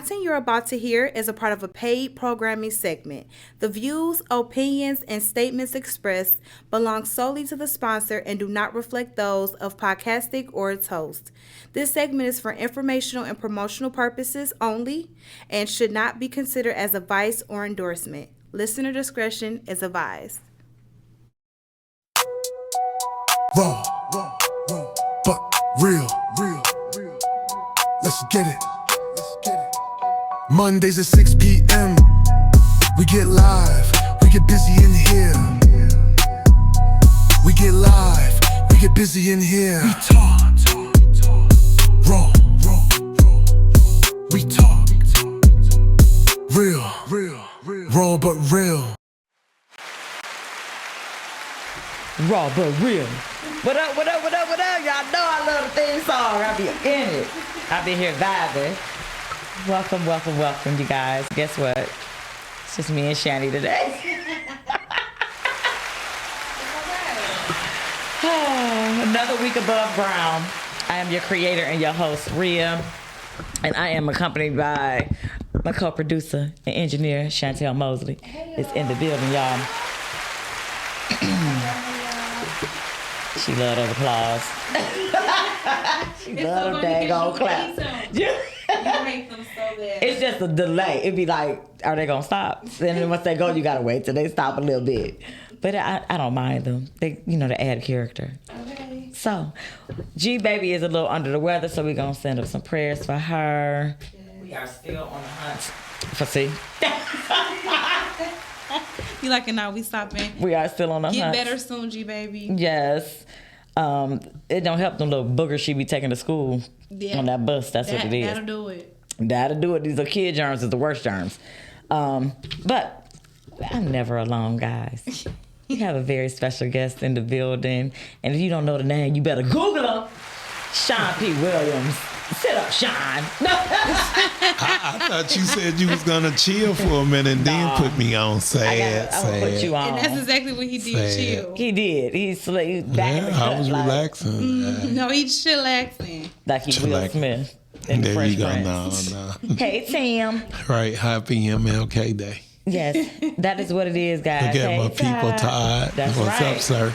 content you're about to hear is a part of a paid programming segment. The views, opinions, and statements expressed belong solely to the sponsor and do not reflect those of Podcastic or its host. This segment is for informational and promotional purposes only and should not be considered as advice or endorsement. Listener discretion is advised. Raw, but real. Let's get it. Mondays at 6 p.m. We get live. We get busy in here. We get live. We get busy in here. We talk. Raw. We talk. Real. Raw but real. Raw but real. What up? Y'all know I love the theme song. I be in it. I be here vibing. Welcome, you guys. Guess what? It's just me and Shani today. Another week above ground. I am your creator and your host, Rhea. And I am accompanied by my co-producer and engineer, Chantel Mosley. It's in the building, y'all. She love those applause. She love them daggone claps. You hate them so bad. It's just a delay. It'd be like, are they gonna stop? And then once they go, you gotta wait till they stop a little bit. But I don't mind them. They, to add character. Okay. So, Babie is a little under the weather, so we're gonna send up some prayers for her. Yeah. We are still on the hunt for C. You like it now? We stopping. We are still on the hunt. Get better soon, Babie. Yes. It don't help them little boogers she be taking to school on that bus. That's what it is. That'll do it. These are kid germs. Is the worst germs. But I'm never alone, guys. We have a very special guest in the building, and if you don't know the name, you better Google her. Shawn P. Williams. Sit up, Shawn. No. I thought you said you was gonna chill for a minute and then put me on sad. I will put you on. And that's exactly what he did. Sad. Chill. He did. He's back in the cut. I was relaxing. No, he's chillaxing. Like he Will Smith. There Fresh you go. Prince. No. Hey, Tim. Right. Happy MLK Day. Yes, that is what it is, guys. Look at my people, Todd. That's What's right. up, sir?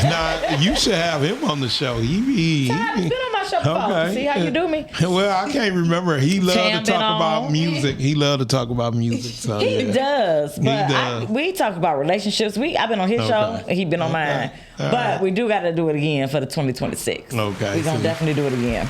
Now, you should have him on the show. Todd's been on my show before. Okay. See how you do me? Well, I can't remember. He loved Tam to talk been about on. music. He loved to talk about music. So, He does, but does. we talk about relationships. I've been on his show, and he been on mine. All But right. we do got to do it again for the 2026. Okay. We're going to definitely do it again.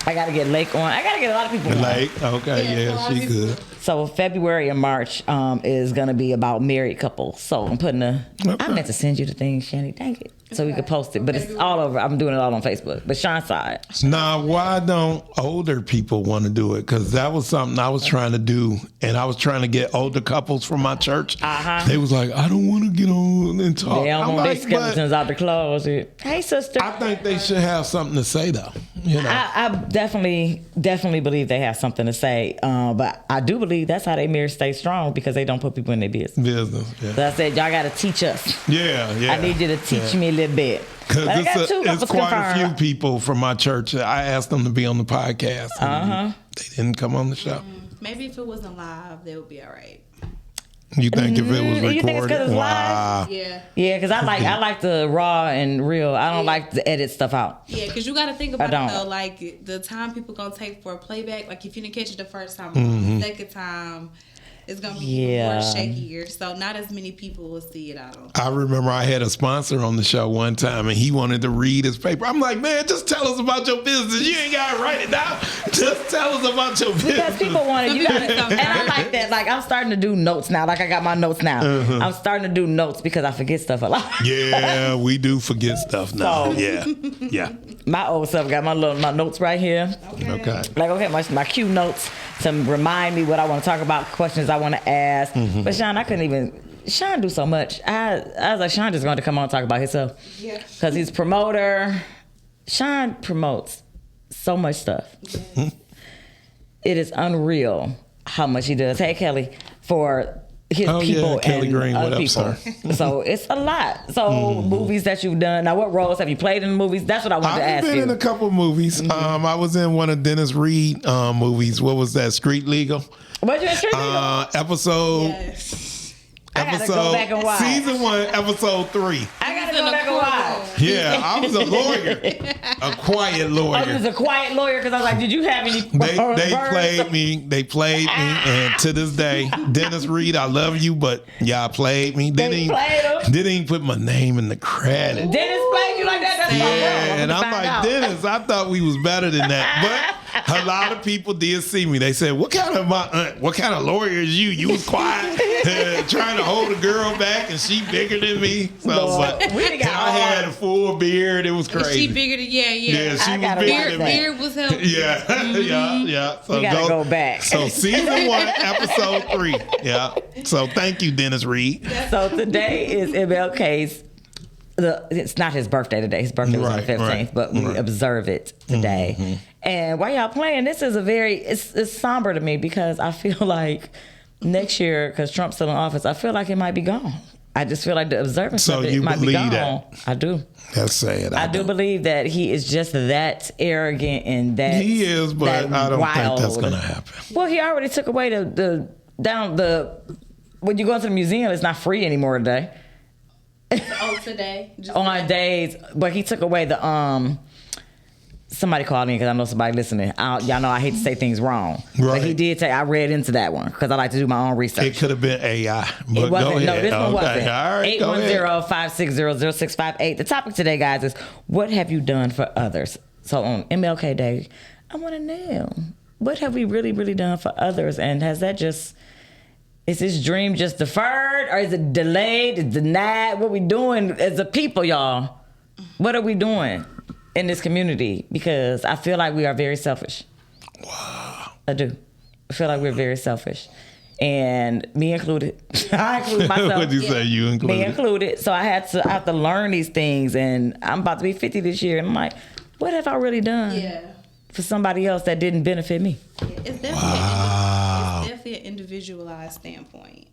I got to get Lake on. I got to get a lot of people on. Like, okay, yeah, she good. So February and March is going to be about married couples. So I'm putting I meant to send you the thing, Shani. Dang it. So we could post it. But it's all over. I'm doing it all on Facebook. But Sean's side. Now, why don't older people want to do it? Because that was something I was trying to do. And I was trying to get older couples from my church. They was like, I don't want to get on and talk. They don't I'm want their like, skeletons out the closet. Hey, sister. I think they should have something to say, though. I definitely believe they have something to say. But I do believe that's how they marriage stay strong, because they don't put people in their business. Yeah. So I said, y'all got to teach us. Yeah. I need you to teach me a little bit. Because it's quite a few confirmed. people from my church. I asked them to be on the podcast. And they didn't come on the show. Maybe if it wasn't live, they would be all right. You think if it was recorded? You think it's 'cause it's live? Yeah. Yeah, because I like the raw and real. I don't like to edit stuff out. Yeah, because you got to think about it, though. Like, the time people going to take for a playback, like, if you didn't catch it the first time, the second time, it's going to be even more shakier. So not as many people will see it, I don't think. I remember I had a sponsor on the show one time, and he wanted to read his paper. I'm like, man, just tell us about your business. You ain't got to write it down. Just tell us about your business. Because people want it. And I like that. Like, I'm starting to do notes now. Like, I got my notes now. I'm starting to do notes because I forget stuff a lot. Yeah, we do forget stuff now. Yeah. My old stuff got my notes right here. Okay. Like, okay, my cue notes to remind me what I want to talk about, questions I want to ask. But Shawn do so much. I was like, Shawn just going to come on and talk about himself. Yeah. Because he's a promoter. Shawn promotes so much stuff. It is unreal how much he does. Hey, Kelly, for his people Kelly and Green, other what up, people. sir? So it's a lot. So movies that you've done. Now, what roles have you played in the movies? That's what I wanted to ask I've been you. in a couple movies. I was in one of Dennis Reed movies. What was that? Street Legal. Was you in Street Legal? Episode. I gotta go back and watch. Season 1, episode 3. I gotta go back and watch. Yeah, I was a lawyer, a quiet lawyer. Oh, you was a quiet lawyer because I was like, did you have any? They played me. They played me, and to this day, Dennis Reed, I love you, but y'all played me. They played him. Didn't even put my name in the credit. Dennis played you like that? That's Yeah, and I'm like, Dennis, I thought we was better than that, but a lot of people did see me. They said, "What kind of lawyer is you? You was quiet, trying to hold a girl back, and she bigger than me." So, but I had a full beard. It was crazy. She bigger than Yeah, she was gotta bigger watch than that. me. Beard was helping. Yeah. So We gotta go back. So season 1, episode 3. Yeah. So thank you, Dennis Reed. So today is MLK's. It's not his birthday today. His birthday was on the 15th, but we observe it today. And while y'all playing, this is it's somber to me because I feel like next year, because Trump's still in office, I feel like it might be gone. I just feel like the observance So of it you might be believe gone. that? I do. Let's say it. I do believe that he is just that arrogant and that He is, but that I don't wild. think that's going to happen. Well, he already took away when you go into the museum, it's not free anymore today. Today. On days, but he took away the somebody called me because I know somebody listening. Y'all know I hate to say things wrong, but he did say I read into that one because I like to do my own research. It could have been AI, but It wasn't. go ahead. No, this one wasn't. All right, go ahead. 810-560-0658. The topic today, guys, is what have you done for others? So on MLK Day, I want to know, what have we really, really done for others? And has that just, is this dream just deferred or is it delayed, it's denied? What we doing as a people, y'all? What are we doing in this community? Because I feel like we are very selfish. Wow. I do. I feel like we're very selfish. And me included. I include myself. What'd you say? You included? Me included. So I have to learn these things, and I'm about to be 50 this year, and I'm like, what have I really done for somebody else that didn't benefit me? It's definitely, it's definitely an individualized standpoint.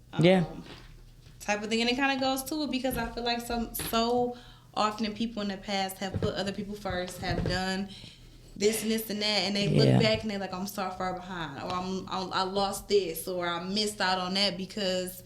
Type of thing. And it kind of goes to it because I feel like so often people in the past have put other people first, have done this and this and that, and they look back and they're like, I'm so far behind, or I lost this, or I missed out on that because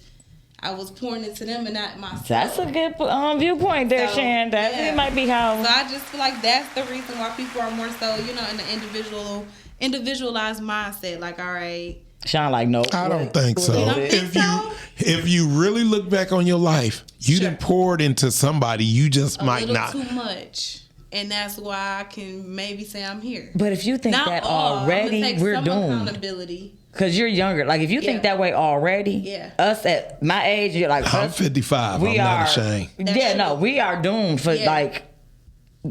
I was pouring into them and not myself. That's a good viewpoint there, Shan. It might be how. So I just feel like that's the reason why people are more so, in the individualized mindset. Like, all right. Sean, like, no. I don't think so. You don't think so? If you really look back on your life, you done poured into somebody. You just might not. Too much. And that's why I can maybe say I'm here. But if you think Not that all. already, I'm we're some doomed. Accountability. Because you're younger. Like, if you think that way already, us at my age, you're like, I'm 55. I'm not ashamed. We are doomed for, like,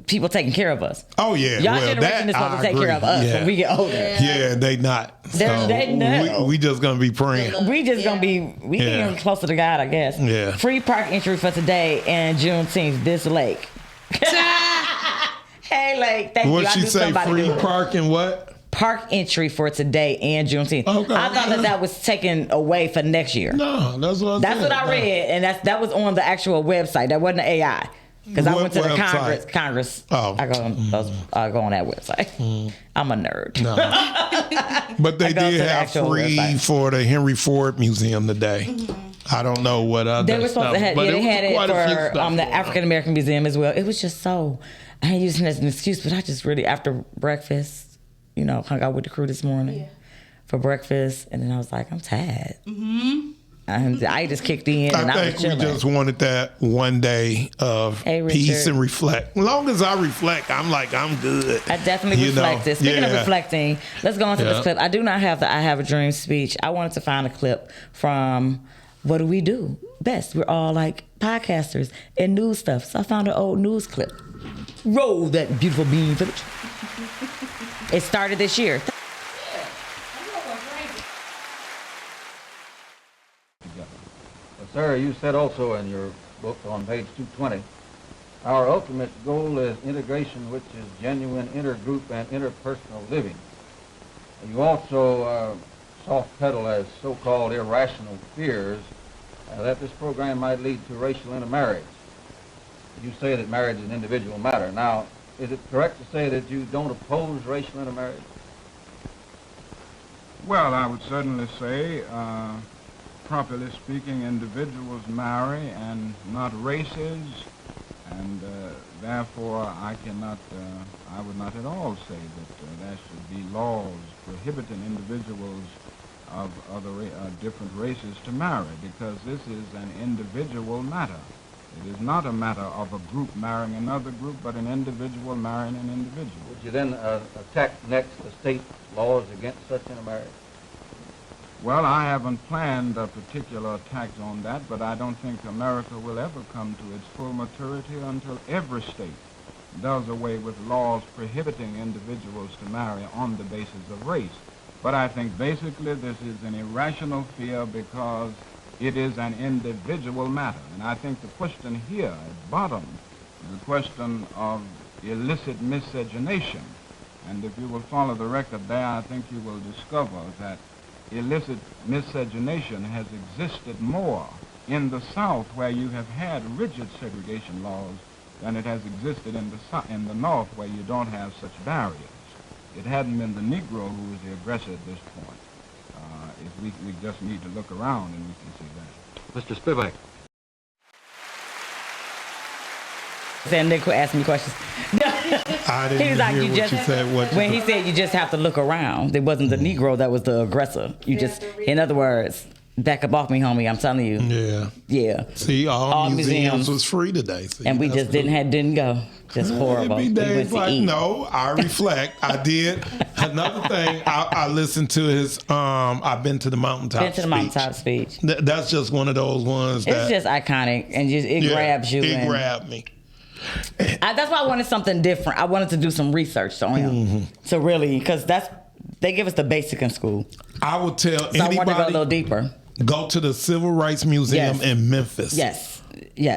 people taking care of us. Oh, yeah. Y'all generation is supposed to take care of us when we get older. Yeah, they not. We just going to be praying. We just going to be, getting closer to God, I guess. Yeah. Free park entry for today and Juneteenth, this lake. Hey, Lake, thank you. What'd she say? Free park and what? Park entry for today and Juneteenth. Okay. I thought that was taken away for next year. No, that's what I said. What I read, and that was on the actual website. That wasn't the AI. Because I went to the Congress. Oh. I go on that website. I'm a nerd. No. But they did have free website for the Henry Ford Museum today. I don't know what other They were supposed to have, they had it for the African American Museum as well. It was just so, I ain't using it as an excuse, but I just really, after breakfast, hung out with the crew this morning for breakfast, and then I was like, I'm tired. And I just kicked in, and I was chilling. We just wanted that one day of peace and reflect. As long as I reflect, I'm like, I'm good. I definitely reflected. Speaking of reflecting, let's go into this clip. I do not have the I Have a Dream speech. I wanted to find a clip from What Do We Do Best. We're all like podcasters and news stuff. So I found an old news clip. Roll that beautiful bean footage. It started this year. Sir, you said also in your book on page 220, our ultimate goal is integration, which is genuine intergroup and interpersonal living. You also soft pedal as so-called irrational fears that this program might lead to racial intermarriage. You say that marriage is an individual matter. Now, is it correct to say that you don't oppose racial intermarriage? Well, I would certainly say, properly speaking, individuals marry and not races, and therefore I would not at all say that there should be laws prohibiting individuals of different races to marry, because this is an individual matter. It is not a matter of a group marrying another group, but an individual marrying an individual. Would you then attack next the state laws against such intermarriage? Well, I haven't planned a particular attack on that, but I don't think America will ever come to its full maturity until every state does away with laws prohibiting individuals to marry on the basis of race. But I think basically this is an irrational fear because it is an individual matter. And I think the question here at bottom is the question of illicit miscegenation. And if you will follow the record there, I think you will discover that illicit miscegenation has existed more in the South, where you have had rigid segregation laws, than it has existed in the North, where you don't have such barriers. It hadn't been the Negro who was the aggressor at this point. We just need to look around and we can see that. Mr. Spivak. And they could ask me questions. I didn't hear what you said. When he said you just have to look around, it wasn't the Negro that was the aggressor. You just, in other words, back up off me, homie. I'm telling you. Yeah. Yeah. See, all museums was free today. See, and we just didn't go. Just horrible. It'd be days like, no, I reflect. I did. Another thing, I listened to his, I've been to the mountaintop speech. That's just one of those ones that. It's just iconic and it grabs you. It grabbed me. That's why I wanted something different. I wanted to do some research on him. Mm-hmm. So really, because they give us the basic in school. I would tell anybody. I want to go a little deeper. Go to the Civil Rights Museum in Memphis. Yes.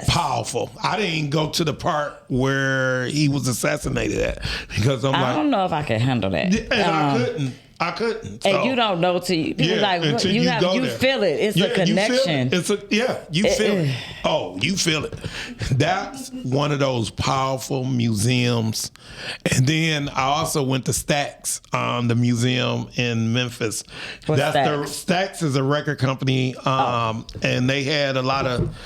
Powerful. I didn't go to the part where he was assassinated at because I don't know if I can handle that. And I couldn't. So. And you don't know till you feel it. It's a connection. You feel it. Oh, you feel it. That's one of those powerful museums. And then I also went to Stax, the museum in Memphis. Stax is a record company, and they had a lot of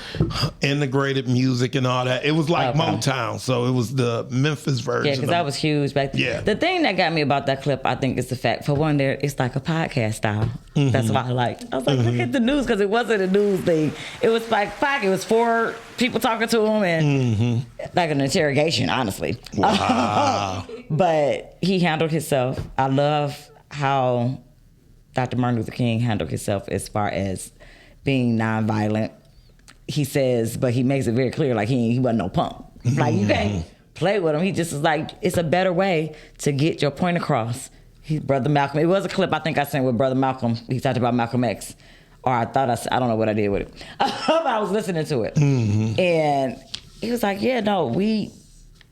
integrated music and all that. It was like Motown, so it was the Memphis version. Yeah, because that was huge back then. Yeah. The thing that got me about that clip, I think, is the fact, for one, it's like a podcast style. Mm-hmm. That's what I liked. I was like, look at the news, because it wasn't a news thing. It was like it was 4 people talking to him and like an interrogation, honestly. Wow. But he handled himself. I love how Dr. Martin Luther King handled himself as far as being nonviolent. He says, but he makes it very clear, like he wasn't no punk. Like you can't play with him. He just is like, it's a better way to get your point across. Brother Malcolm. It was a clip I think I sent with Brother Malcolm. He talked about Malcolm X. Or I don't know what I did with it. But I was listening to it. Mm-hmm. And he was like, yeah, no,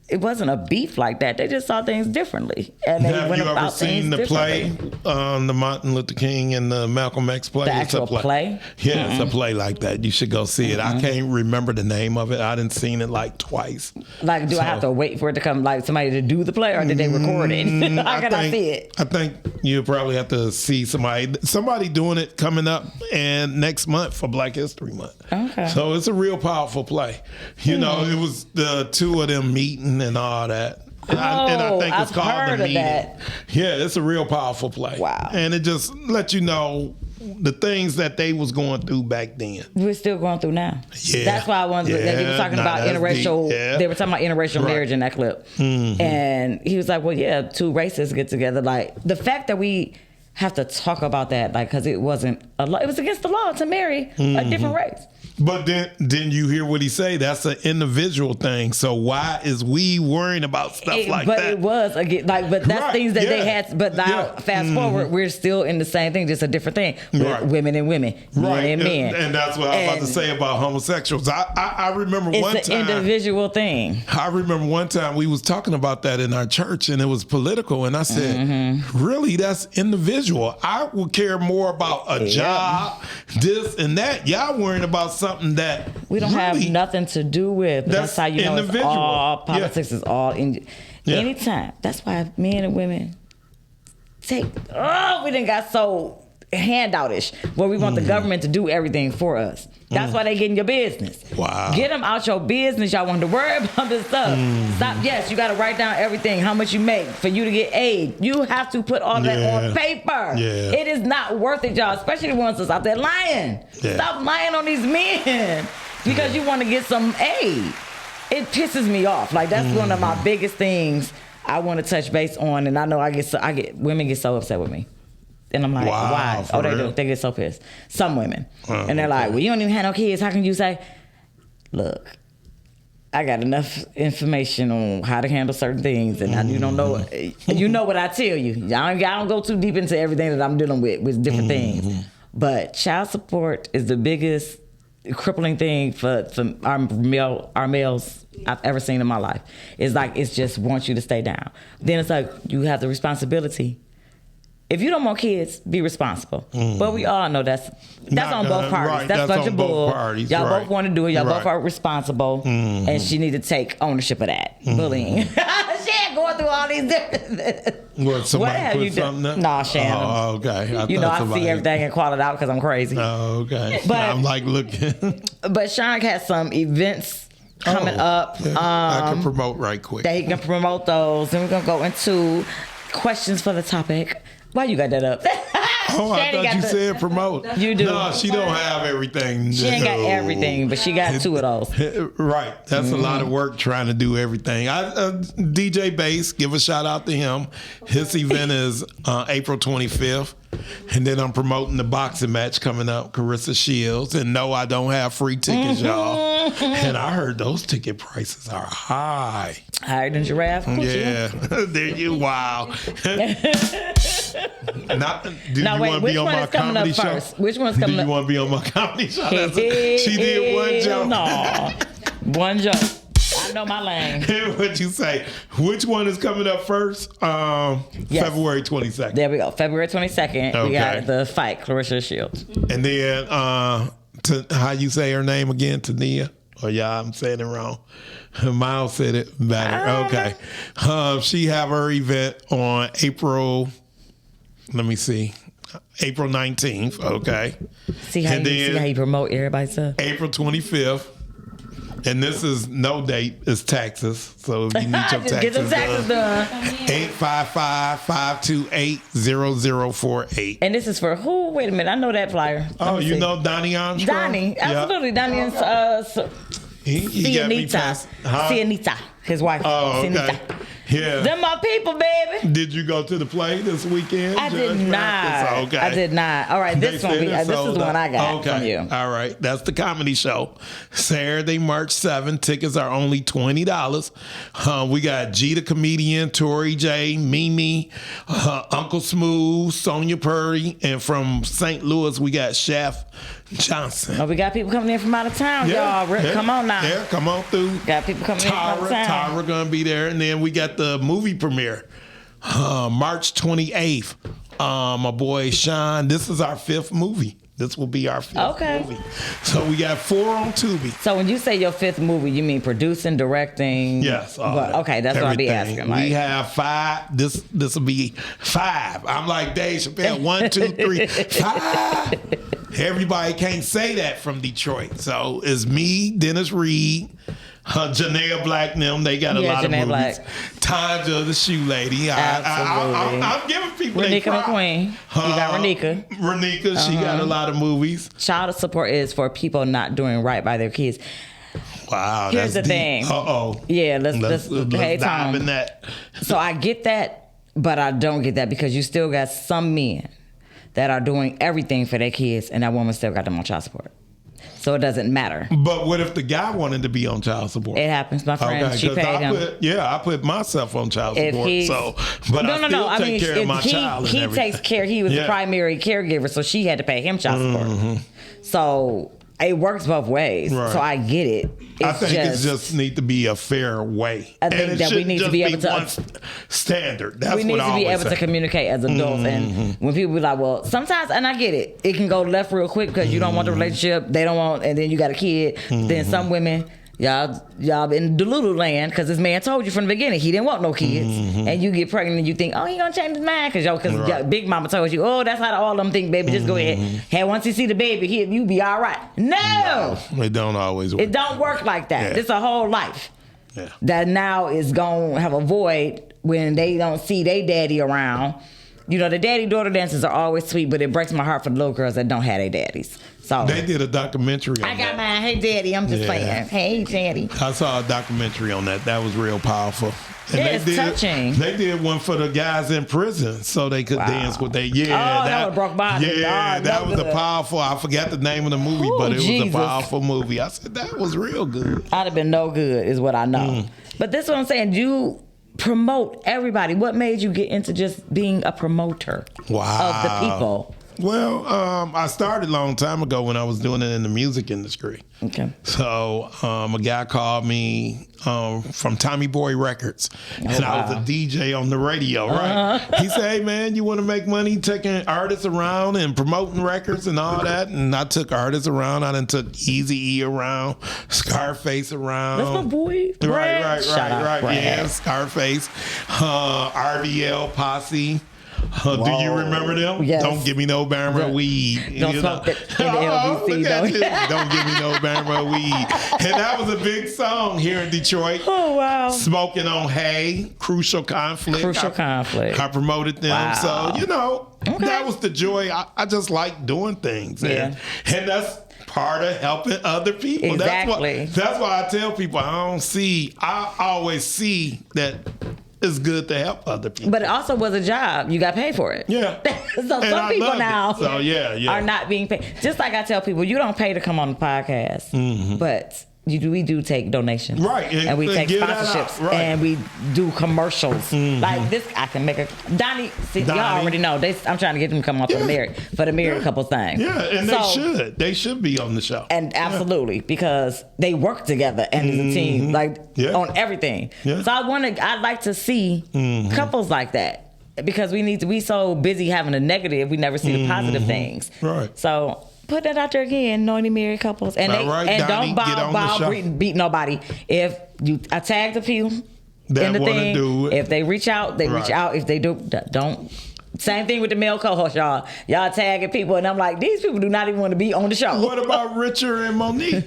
it wasn't a beef like that. They just saw things differently. And have you ever seen the play, the Martin Luther King and the Malcolm X play? The actual play? Yeah, it's a play like that. You should go see it. I can't remember the name of it. I didn't seen it like twice. Like, I have to wait for it to come, like somebody to do the play, or did they record it? How can I see it? I think you probably have to see somebody doing it coming up and next month for Black History Month. Okay. So it's a real powerful play. You know, it was the two of them meeting and all that. And I think it's called The Meeting. That. Yeah, it's a real powerful play. Wow. And it just lets you know the things that they was going through back then. We're still going through now. Yeah. That's why I wanted to, they were talking about interracial, they were talking about interracial marriage in that clip. Mm-hmm. And he was like, well, yeah, 2 races get together. Like, the fact that we have to talk about that, like, because it wasn't a law, it was against the law to marry a different race. But then you hear what he say. That's an individual thing. So why is we worrying about stuff like that? But it was again, like, but that's things that they had. But now, fast forward, we're still in the same thing, just a different thing. Women and women, men and men. And that's what I was about to say about homosexuals. I remember one time. It's an individual thing. I remember one time we was talking about that in our church, and it was political. And I said, really, that's individual. I would care more about a job, this and that. Y'all worrying about something something that we don't have nothing to do with. That's how you know it's all politics is all in. Anytime. That's why men and women we done got so handoutish where we want the government to do everything for us. That's why they get in your business. Wow. Get them out your business. Y'all want to worry about this stuff. Stop. Yes, you got to write down everything, how much you make for you to get aid. You have to put all that on paper. Yeah. It is not worth it, y'all, especially the ones that's out there lying. Yeah. Stop lying on these men because you want to get some aid. It pisses me off. Like, that's one of my biggest things I want to touch base on, and I know women get so upset with me. And I'm like, why? Oh, they do. They get so pissed. Some women. And they're like, well, you don't even have no kids. How can you say? Look, I got enough information on how to handle certain things, and you don't know. You know what I tell you. I don't go too deep into everything that I'm dealing with different things. But child support is the biggest crippling thing for our males I've ever seen in my life. It's like, it's just wants you to stay down. Then it's like, you have the responsibility. If you don't want kids, be responsible. But we all know that's on both parties. Right, that's a bunch of bull. Y'all both want to do it. Y'all both are responsible. And she need to take ownership of that. Bullying. She ain't going through all these different... What, somebody put something up? Nah, Shannon. Oh, okay. I see everything and call it out because I'm crazy. Oh, okay. But I'm like looking. But Sean has some events coming up. I can promote right quick. That he can promote those. And we're going to go into questions for the topic. Why you got that up? Oh, I thought you said promote. You do. No, she don't have everything. She ain't got everything, but she got two of those. Right. That's a lot of work trying to do everything. DJ Bass, give a shout out to him. His event is April 25th. And then I'm promoting the boxing match coming up, Carissa Shields. And no, I don't have free tickets, y'all. And I heard those ticket prices are high. Higher than Giraffe? Yeah. There you, wow. Do you want to be on my comedy show? First? Which one's coming up? Do you want to be on my comedy show? She did one joke. No. One joke. I know my lane. What'd you say? Which one is coming up first? February 22nd. There we go. February 22nd. Okay. We got the fight, Clarissa Shields. And then, how you say her name again? Tania? Oh, yeah, I'm saying it wrong. Miles said it better. Okay. She have her event on April 19th. Okay. See how you promote everybody's stuff? April 25th. And this is no date. It's taxes. So if you need your taxes, get the taxes done. 855-528-0048. And this is for who? Wait a minute. I know that flyer. Oh, you know Donnie Armstrong? Donnie. Absolutely. Yep. Donnie and Cianita. His wife. Oh, okay. Cianita. Yeah. Them my people, baby. Did you go to the play this weekend? I did not. Okay. I did not. All right, this is the one I got from you. All right, that's the comedy show. Saturday, March 7th. Tickets are only $20. We got G the comedian, Tori J, Mimi, Uncle Smooth, Sonia Purdy, and from St. Louis we got Chef Johnson. Oh, we got people coming in from out of town, y'all. Come on now. Yeah, come on through. Got people coming in from out of town. Tara gonna be there, and then we got the movie premiere, March 28th. My boy Shawn. This is our 5th movie. This will be our 5th movie. So we got 4 on Tubi. So when you say your 5th movie, you mean producing, directing? Yes. Okay, that's what I'll be asking. We have 5. This will be 5. I'm like Dave Chappelle. 1, 2, 3, 5. Everybody can't say that from Detroit. So it's me, Dennis Reed, Janelle Black and them. They got a lot Janelle of movies. Black. Tanja the Shoe Lady. I'm giving people Renika McQueen. You got Renika. Renika, she got a lot of movies. Child support is for people not doing right by their kids. Wow. Here's the thing. Yeah, let's dive in that. So I get that, but I don't get that because you still got some men that are doing everything for their kids, and that woman still got them on child support. So it doesn't matter. But what if the guy wanted to be on child support? It happens, my friend. Okay, she paid him. I put myself on child support. I still take care of my child. He takes care. He was the primary caregiver, so she had to pay him child support. So it works both ways. Right. So I get it. I think it just need to be a fair way. I think that we need to be able to one standard. That's we need what I to be always able say. to communicate as adults. And when people be like, well, sometimes, and I get it, it can go left real quick because you don't want the relationship, they don't want, and then you got a kid. Then some women, y'all in Delulu land because this man told you from the beginning he didn't want no kids, and you get pregnant and you think, oh, he gonna change his mind because Big Mama told you, oh, that's how all of them think, baby. Just go ahead. Hey, once you see the baby, you be all right. No, it don't always work. It don't work like that. Yeah. It's a whole life Yeah. that now is gonna have a void when they don't see their daddy around. You know, the daddy-daughter dances are always sweet, but it breaks my heart for the little girls that don't have their daddies. So They did a documentary on I got that. mine. Hey, daddy. I'm just playing. Hey, daddy. I saw a documentary on that. That was real powerful. And Yeah, it's touching. They did one for the guys in prison so they could dance with their that one broke my heart. Yeah, God, that no was good. a powerful. I forgot the name of the movie, Ooh, but it was Jesus. a powerful movie. I said that was real good. I'd have been no good, is what I know. But this is what I'm saying. You promote everybody. What made you get into just being a promoter of the people? Well, I started a long time ago when I was doing it in the music industry. Okay. So a guy called me from Tommy Boy Records, and I was a DJ on the radio, right? He said, hey, man, you want to make money taking artists around and promoting records and all that? And I took artists around. I done took Eazy-E around, Scarface around. That's my boy. Right. Shout out, Brad. Yeah, Scarface, RBL Posse. Do you remember them? Yes. Don't give me no Bama weed. Don't smoke that in the LBC, look at though. you. Don't give me no Bama weed. And that was a big song here in Detroit. Oh, wow. Smoking on Hay, Crucial Conflict. Conflict. I promoted them. Wow. So, that was the joy. I just like doing things. Yeah. And that's part of helping other people. Exactly. That's why I tell people I always see that it's good to help other people. But it also was a job. You got paid for it. Yeah. So And some I people loved it. now So, yeah. are not being paid. Just like I tell people, you don't pay to come on the podcast, but we do take donations. Right. And we take give that sponsorships. out. Right. And we do commercials. Like this, I can make a... Donnie, y'all already know. I'm trying to get them to come on for the married couple thing. Yeah, and they should. They should be on the show. And absolutely, because they work together and as a team, like on everything. Yeah. So I'd like to see couples like that, because we so busy having the negative, we never see the positive things. Right. So put that out there again, knowing married couples, and Donnie, don't get on the show. beat nobody. If you tag the people That in the wanna thing, do it. if they reach out, they reach out. If they don't. Same thing with the male co-host, y'all. Y'all tagging people, and I'm like, these people do not even want to be on the show. What about Richard and Monique?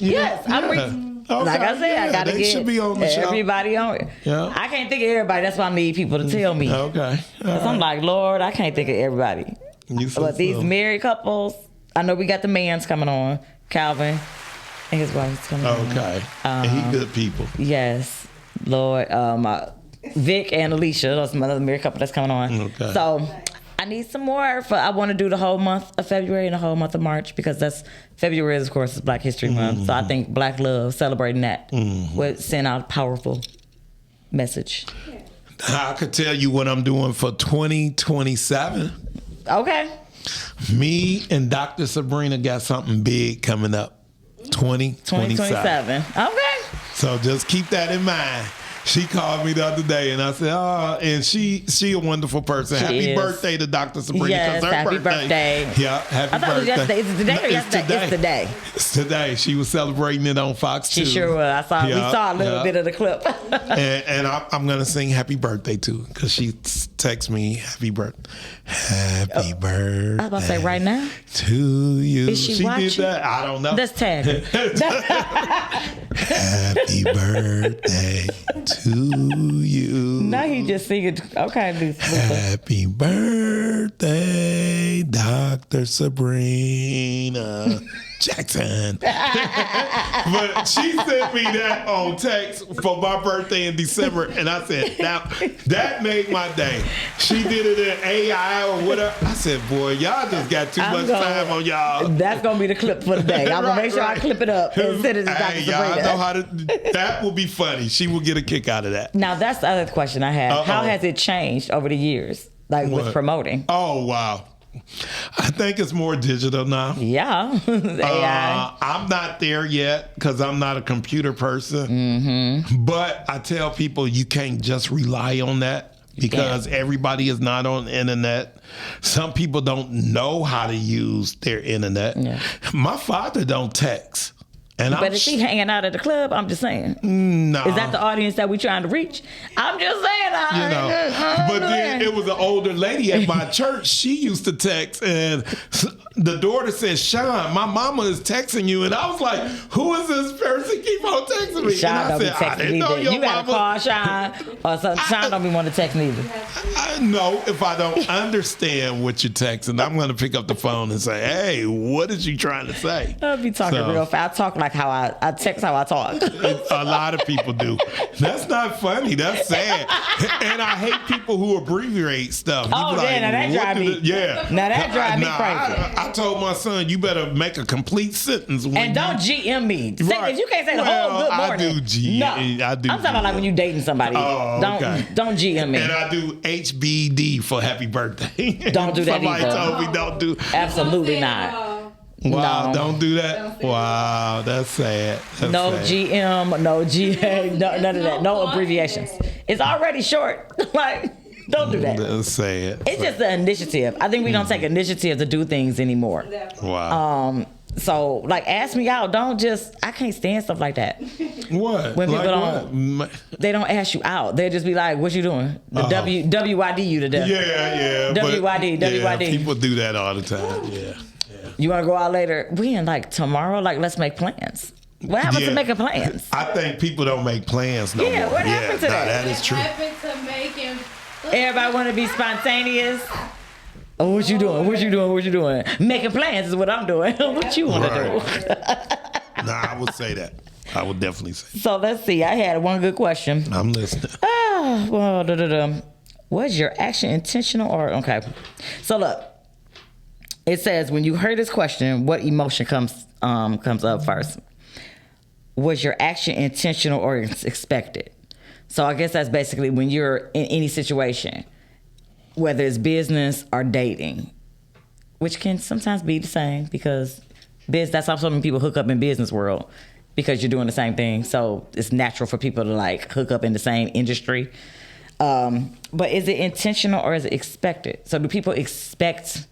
Yes, like I said, I gotta they get should be on the show. everybody on it. Yeah. I can't think of everybody. That's why I need people to tell me. Okay. Cause I'm like, Lord, I can't think of everybody. But these married couples, I know we got the man's coming on, Calvin and his wife's coming on. Okay. And he good people. Yes, Lord. Vic and Alicia, those another married couple that's coming on. Okay. So I need some more. I want to do the whole month of February and the whole month of March, because February is, of course, is Black History Month. So I think Black love, celebrating that, would send out a powerful message. I could tell you what I'm doing for 2027. Okay. Me and Dr. Sabrina got something big coming up. 2027. Okay. So just keep that in mind. She called me the other day, and I said, "Oh," and she a wonderful person. She Happy is. birthday to Dr. Sabrina. Yes, her happy birthday. Yeah, happy I thought it was birthday. yesterday. Is it today or yesterday? It's today. It's today. She was celebrating it on Fox 2. She sure was. We saw a little bit of the clip. and I'm gonna sing happy birthday too, because she texts me happy birthday. Happy birthday. I was about to say right now. To you. Is she watching? Did that. I don't know. Let's tag her. Happy birthday to you. Now he just singing. Okay, Happy birthday, Dr. Sabrina Jackson. But she sent me that on text for my birthday in December, and I said, now that made my day. She did it in AI or whatever. I said, boy, y'all just got too much time on y'all. That's gonna be the clip for the day. I'm gonna make sure I clip it up and send it to Dr. Hey, y'all Sabrina. know how to. That will be funny. She will get a kick out of that. Now that's the other question I have. Uh-oh. How has it changed over the years, like with What? promoting? Oh wow. I think it's more digital now. Yeah. AI. I'm not there yet because I'm not a computer person. Mm-hmm. But I tell people you can't just rely on that because everybody is not on the internet. Some people don't know how to use their internet. Yeah. My father don't text. But is he hanging out at the club? I'm just saying. No. Is that the audience that we trying to reach? I'm just saying. But then it was an older lady at my church. She used to text, and the daughter said, "Shawn, my mama is texting you," and I was like, "Who is this person? Keep on texting me." Shawn don't be texting I didn't know you gotta call Shawn, or something. Shawn don't be want to text neither. No, if I don't understand what you're texting, I'm going to pick up the phone and say, "Hey, what is you trying to say?" I'll be talking real fast. I talk like how I text how I talk. A lot of people do. That's not funny. That's sad. And I hate people who abbreviate stuff. Oh, yeah, now that drive me. Now that drive me crazy. I told my son, you better make a complete sentence. And don't GM me. Right. You can't say the whole good morning. I do GM. No. I do. I'm talking about like when you dating somebody. Oh, okay. Don't GM me. And I do HBD for happy birthday. Don't do that Somebody either. told me don't do. Absolutely not. Wow, No. don't do that. Wow, that's sad. That's no sad. GM, no GA, none of that. No abbreviations. It's already short. Like, don't do that. That's sad. It's just the initiative. I think we don't take initiative to do things anymore. Wow. So, like, ask me out. Don't just, I can't stand stuff like that. What? When people what? They don't ask you out. They'll just be like, what you doing? The WYD you to death. Yeah. WYD. Yeah, people do that all the time. Yeah. You want to go out later? We in like tomorrow? Like, let's make plans. What happened to making plans? I think people don't make plans no more. What happened to that? That is true. What happened to making... Everybody want to be spontaneous. Oh, what you doing? What you doing? What you doing? Making plans is what I'm doing. What you want to do? Nah, I would say that. I would definitely say that. So let's see. I had one good question. I'm listening. Was your action intentional or okay? So look, it says when you heard this question, what emotion comes up first? Was your action intentional or expected? So I guess that's basically when you're in any situation, whether it's business or dating, which can sometimes be the same because that's how so many people hook up in business world because you're doing the same thing. So it's natural for people to like hook up in the same industry. But is it intentional or is it expected? So do people expect,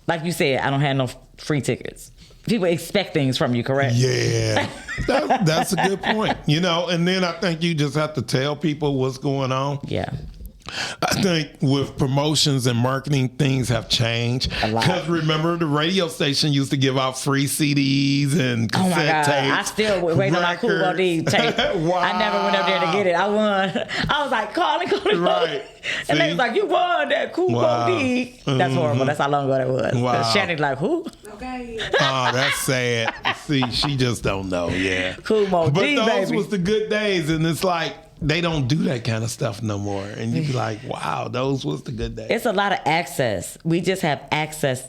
like you said, I don't have no free tickets. People expect things from you, correct? Yeah, that's a good point. You know, and then I think you just have to tell people what's going on. Yeah. I think with promotions and marketing, things have changed. Because remember, the radio station used to give out free CDs and cassette tapes. I still wait on my Cool Bodie tape. Wow. I never went up there to get it. I won. I was like, calling. Right. And they was like, you won that Cool Bodie. That's horrible. That's how long ago that was. Wow. Shannon's like, who? Okay. Oh, that's sad. See, she just don't know. Yeah. Cool Bodie, baby. But those was the good days, and it's like, they don't do that kind of stuff no more. And you be like, wow, those was the good days. It's a lot of access. We just have access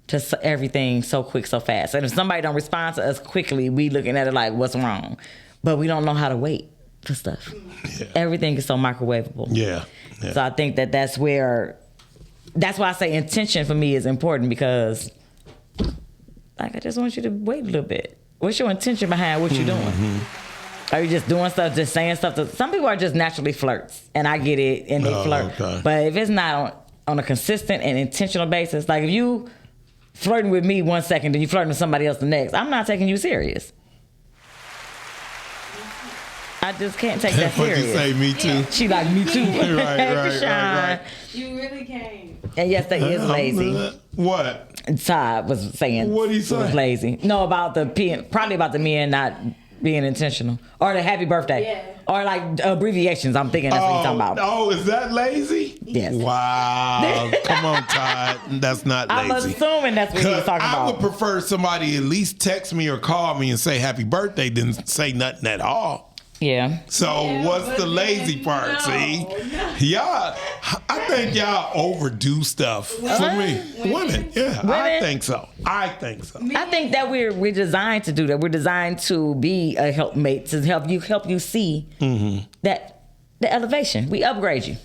to everything so quick, so fast. And if somebody don't respond to us quickly, we looking at it like, what's wrong? But we don't know how to wait for stuff. Yeah. Everything is so microwavable. Yeah. So I think that's why I say intention for me is important because like I just want you to wait a little bit. What's your intention behind what you're doing? Are you just doing stuff, just saying stuff? Some people are just naturally flirts, and I get it, and they flirt. Okay. But if it's not on a consistent and intentional basis, like if you flirting with me 1 second, then you flirting with somebody else the next, I'm not taking you serious. I just can't take that serious. What you say, me too? She like, me too. right. You really can't. And yes, they is lazy. What? Todd was saying. What he say? Was lazy. No, probably about the men not being intentional. Or the happy birthday. Yeah. Or like abbreviations. I'm thinking that's what he's talking about. Oh, is that lazy? Yes. Wow. Come on, Todd. That's not lazy. I'm assuming that's what he was talking about. I would prefer somebody at least text me or call me and say happy birthday than say nothing at all. Yeah. So what's the lazy part? No, see, y'all, I think y'all overdo stuff for me. Women, yeah, women? I think so. I think that we're designed to do that. We're designed to be a helpmate to help you see that the elevation. We upgrade you.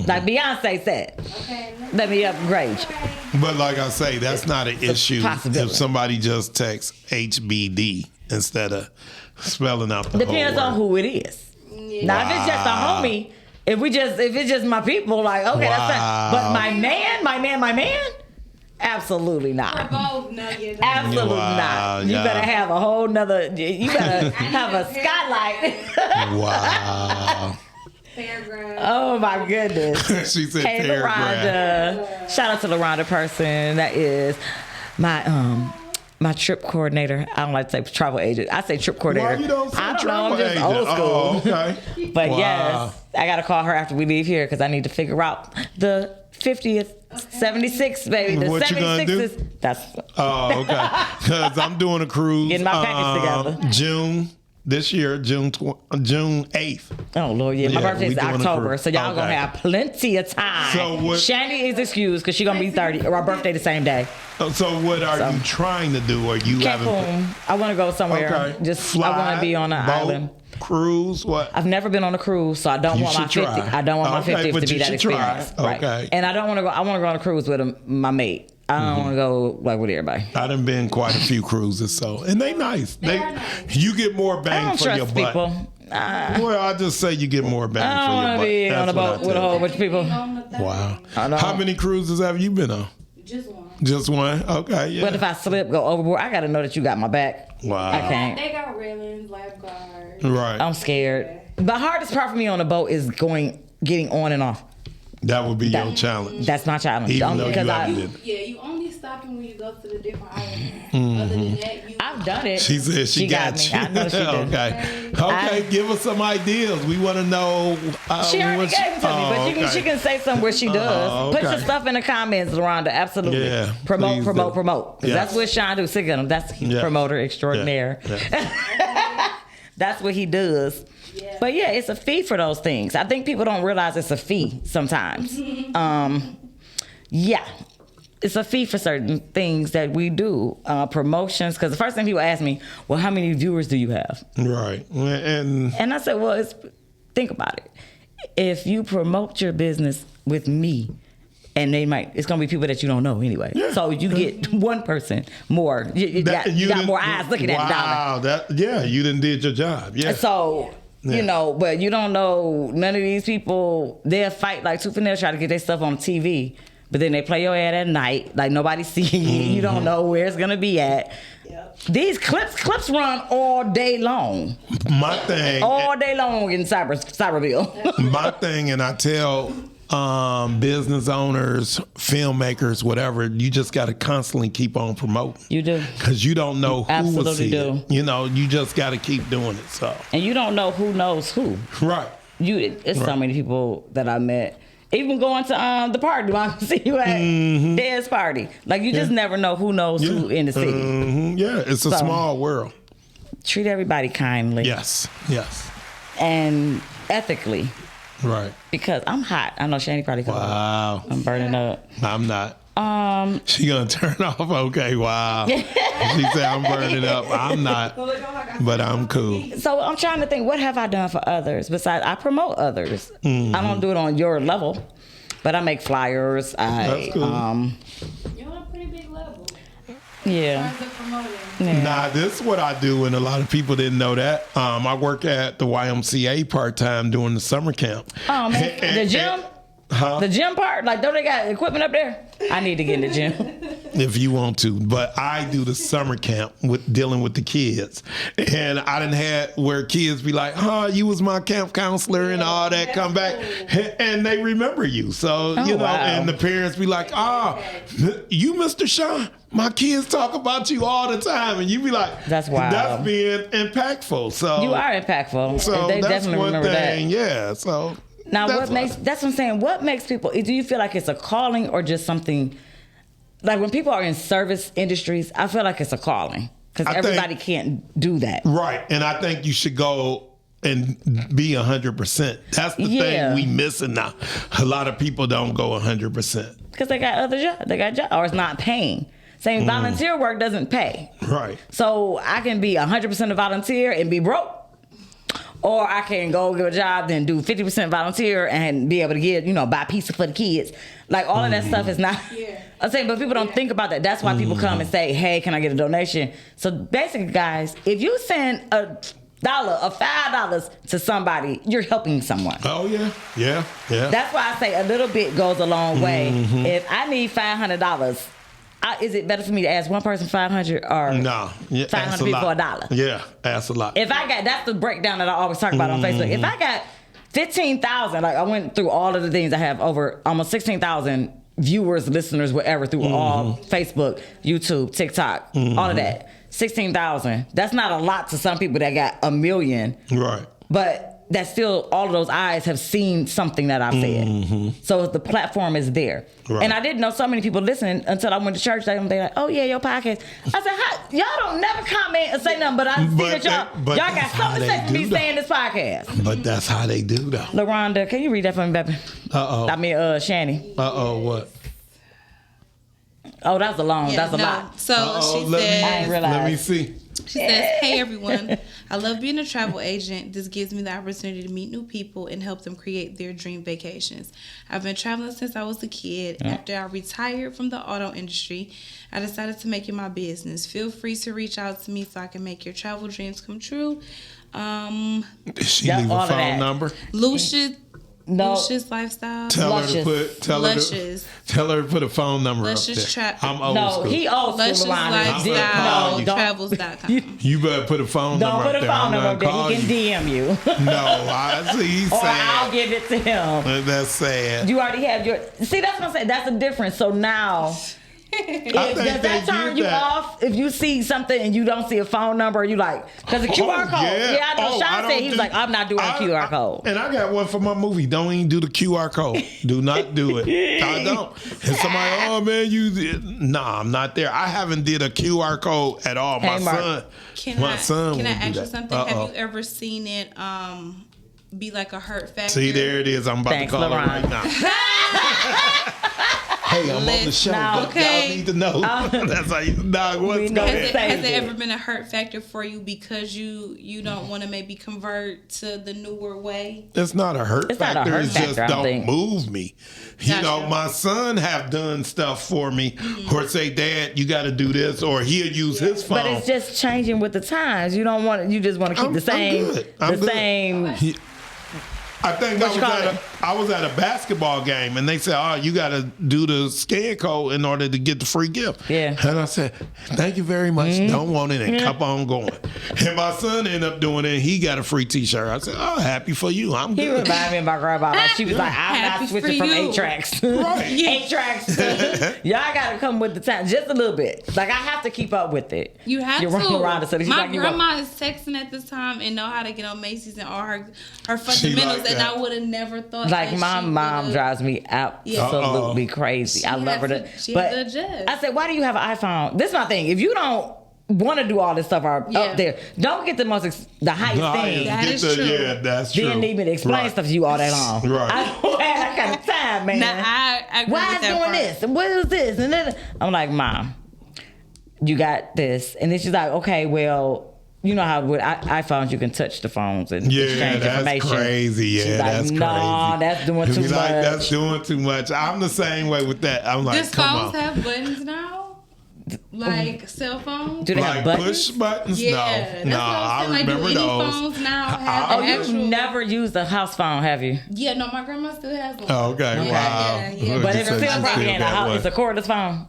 Like Beyonce said. Okay. Let me upgrade you. But like I say, that's not an issue if somebody just texts HBD instead of spelling out the Depends whole on who it is. Yeah. Now, if it's just a homie, if it's just my people, like, okay, that's fine. But my man, absolutely For not. both, no, you're not. Absolutely Wow, not. You yeah. better have a whole nother, you better have a skylight. Wow. Paragraph. Oh my goodness. She said Hey, paragraph. LaRonda. Shout out to LaRonda person. That is my trip coordinator. I don't like to say travel agent. I say trip coordinator. Why you don't say I don't know. travel I'm just agent? old school. Oh, okay. But Wow. yes, I got to call her after we leave here because I need to figure out the 50th, 76, baby. The What you gonna 76 do? is, that's, Oh, okay. Because I'm doing a cruise. Getting my package together. June this year, June 8th. oh Lord, yeah. My Yeah, birthday's we doing a October, cruise. so y'all gonna Okay. have plenty of time. So what- Shandy is excused because she's gonna be 30, or our birthday the same day. So what are you trying to do? Or you haven't? Cancun. I want to go somewhere. Okay. Just I want to be on an boat, island. Cruise. What? I've never been on a cruise, so I don't You want my should 50. try. I don't want my Okay, 50th but to be you that should try. experience. Right. Okay. And I don't want to go. I want to go on a cruise with my mate. I don't want to go like with everybody. I done been quite a few cruises, so and they nice. They are nice. You get more I bang don't for trust your butt. people. Well, I just say you get more bang I don't for your want butt. to be That's on a what I boat with a tell whole you. bunch of people. On the third. Wow. I know. How many cruises have you been on? Just one. Just one. Okay. Yeah. But if I slip, go overboard, I got to know that you got my back. Wow. I can't. They got railings, lifeguards. Right. I'm scared. The hardest part for me on a boat is getting on and off. That would be your That- challenge. That's my challenge. Even though you Because haven't did it. Yeah, you only stopping when you go to the different islands. Mm-hmm. Other than that, you. I've done it. She said she got me. you. I know she did. Okay. Okay. Give us some ideas. We want to know. She already gave it to me, but she can say something where she does. Put your okay. stuff in the comments, LaRonda. Absolutely. Yeah, Promote, please promote, do. promote. 'Cause Yes. that's what Shawn do. Sick of him. That's Yeah. promoter extraordinaire. Yeah. That's what he does. Yeah. But yeah, it's a fee for those things. I think people don't realize it's a fee sometimes. Yeah. It's a fee for certain things that we do, promotions. Because the first thing people ask me, well, how many viewers do you have? Right. And And I said, well, think about it. If you promote your business with me, and it's gonna be people that you don't know anyway. Yeah. So you get one person more. You got more eyes looking at the dollar. Wow. You done did your job. Yeah. So, Yeah. but you don't know, none of these people, they'll fight like tooth and nail, try to get their stuff on TV. But then they play your ad at night, like nobody seeing you. You don't know where it's gonna be at. Yep. These clips run all day long. My thing. All day long in Cyberville. My thing, and I tell business owners, filmmakers, whatever, you just got to constantly keep on promoting. You do. Because you don't know who will Absolutely see do. it. You just got to keep doing it. So And you don't know who knows who. right. It's so many people that I met. Even going to the party, I see you at Dez party. Like you just never know who knows who in the city. Yeah, it's a So- small world. Treat everybody kindly. Yes. And ethically. Right. Because I'm hot. I know Shani probably comes. Wow. I'm burning up. I'm not. She gonna turn off. Okay. Wow. She said I'm burning up. I'm not. But I'm cool. So I'm trying to think, what have I done for others? Besides, I promote others. I don't do it on your level, but I make flyers. That's cool. You're on a pretty big level. Yeah. As a promoter. Yeah. Nah, this is what I do, and a lot of people didn't know that. I work at the YMCA part-time during the summer camp. Oh, man. The gym? Huh? The gym part? Like, don't they got equipment up there? I need to get in the gym. If you want to, but I do the summer camp with dealing with the kids, and I done had where kids be like, you was my camp counselor and all that, come back, and they remember you. So, wow. and the parents be like, you Mr. Shawn, my kids talk about you all the time, and you be like, That's wild. That's being impactful. So You are impactful. So They that's definitely one remember thing, that. yeah. So Now, that's that's what I'm saying. What makes people, do you feel like it's a calling or just something, like when people are in service industries, I feel like it's a calling because everybody can't do that. Right. And I think you should go and be 100%. That's the thing we missing now. A lot of people don't go 100%. Because they got other jobs. They got jobs, or it's not paying. Saying volunteer work doesn't pay. Right. So I can be 100% a volunteer and be broke. or I can go get a job, then do 50% volunteer and be able to get, buy pizza for the kids. Like all of that stuff is not. Yeah. I'm saying, but people don't think about that. That's why people come and say, "Hey, can I get a donation?" So basically, guys, if you send $1 or $5 to somebody, you're helping someone. Oh yeah. That's why I say a little bit goes a long way. If I need $500, is it better for me to ask one person $500 or no? Yeah, 500 people for $1? Yeah, that's a lot. If I got, that's the breakdown that I always talk about on Facebook. If I got 15,000, like I went through all of the things, I have over almost 16,000 viewers, listeners, whatever, through all Facebook, YouTube, TikTok, all of that. 16,000. That's not a lot to some people that got 1 million. Right. But that's still, all of those eyes have seen something that I've said. So the platform is there. Right. And I didn't know so many people listening until I went to church. They're like, "Oh yeah, your podcast." I said, y'all don't never comment or say nothing, but I see that y'all got something to say for me saying this podcast. But that's how they do though. LaRonda, can you read that for me, baby? I mean, Shani. What? Oh, that's a long. That's a lot. So she said, I didn't realize. Let me see. She says, "Hey everyone, I love being a travel agent. This gives me the opportunity to meet new people and help them create their dream vacations. I've been traveling since I was a kid. After I retired from the auto industry, I decided to make it my business. Feel free to reach out to me so I can make your travel dreams come true." Did she leave a phone number? Lucious Lifestyle. Tell her to put a phone number up there. I'm old school. He old school. Lifestyle Travels.com. You better put a phone number up there. Don't put a phone number up there. He can DM you. No, I see. He's or sad. I'll give it to him. That's sad. You already have your. See, that's what I'm saying. That's the difference. So now. Does that turn you off if you see something and you don't see a phone number? You like, because the QR code. Yeah, I know. Sean said he's like, I'm not doing a QR code. And I got one for my movie. Don't even do the QR code. Do not do it. I don't. And somebody, oh man, nah, I'm not there. I haven't did a QR code at all. Can I ask you something? Have you ever seen it be like a hurt factor? See, there it is. I'm about to call it right now. Hey, I'm on the show. Y'all need to know. That's how you know what's going on. Has it ever been a hurt factor for you because you don't want to maybe convert to the newer way? It's not a hurt factor. It's just don't move me. My son have done stuff for me or say, "Dad, you got to do this," or he'll use his phone. But it's just changing with the times. You don't want. You just want to keep the same. Same. I think I was at a basketball game and they said, "Oh, you got to do the scan code in order to get the free gift." Yeah. And I said, "Thank you very much. Don't want it," and kept on going. And my son ended up doing it. He got a free T-shirt. I said, "Oh, happy for you. I'm good." He reminded me of my grandma. Like, she was like, "I'm not switching from 8 tracks. Right. 8 tracks. Y'all got to come with the time just a little bit. Like I have to keep up with it. You have You're to. Around, so my grandma is texting at this time and know how to get on Macy's and all her fundamentals, and I would have never thought. Like my mom drives me absolutely crazy. I love her but I said, "Why do you have an iPhone?" This is my thing. If you don't want to do all this stuff up there, don't get the highest thing. That is true. Yeah, that's true. Didn't need me to explain stuff to you all that long. Right. I don't have that kind of time, man. I agree Why with is that doing part. this? And what is this? And then I'm like, "Mom, you got this." And then she's like, "Okay, well." You know how with iPhones you can touch the phones and exchange information. Crazy. Yeah, she's that's like, crazy. That's doing too much. That's doing too much. I'm the same way with that. I'm like, Does phones have buttons now? Like cell phones? Do they have buttons? Push buttons? Yeah, no. I remember those. Phones now have you've never used a house phone, have you? Yeah, no, my grandma still has one. Oh, okay, wow. Yeah. But it's still probably in a house. It's a cordless phone.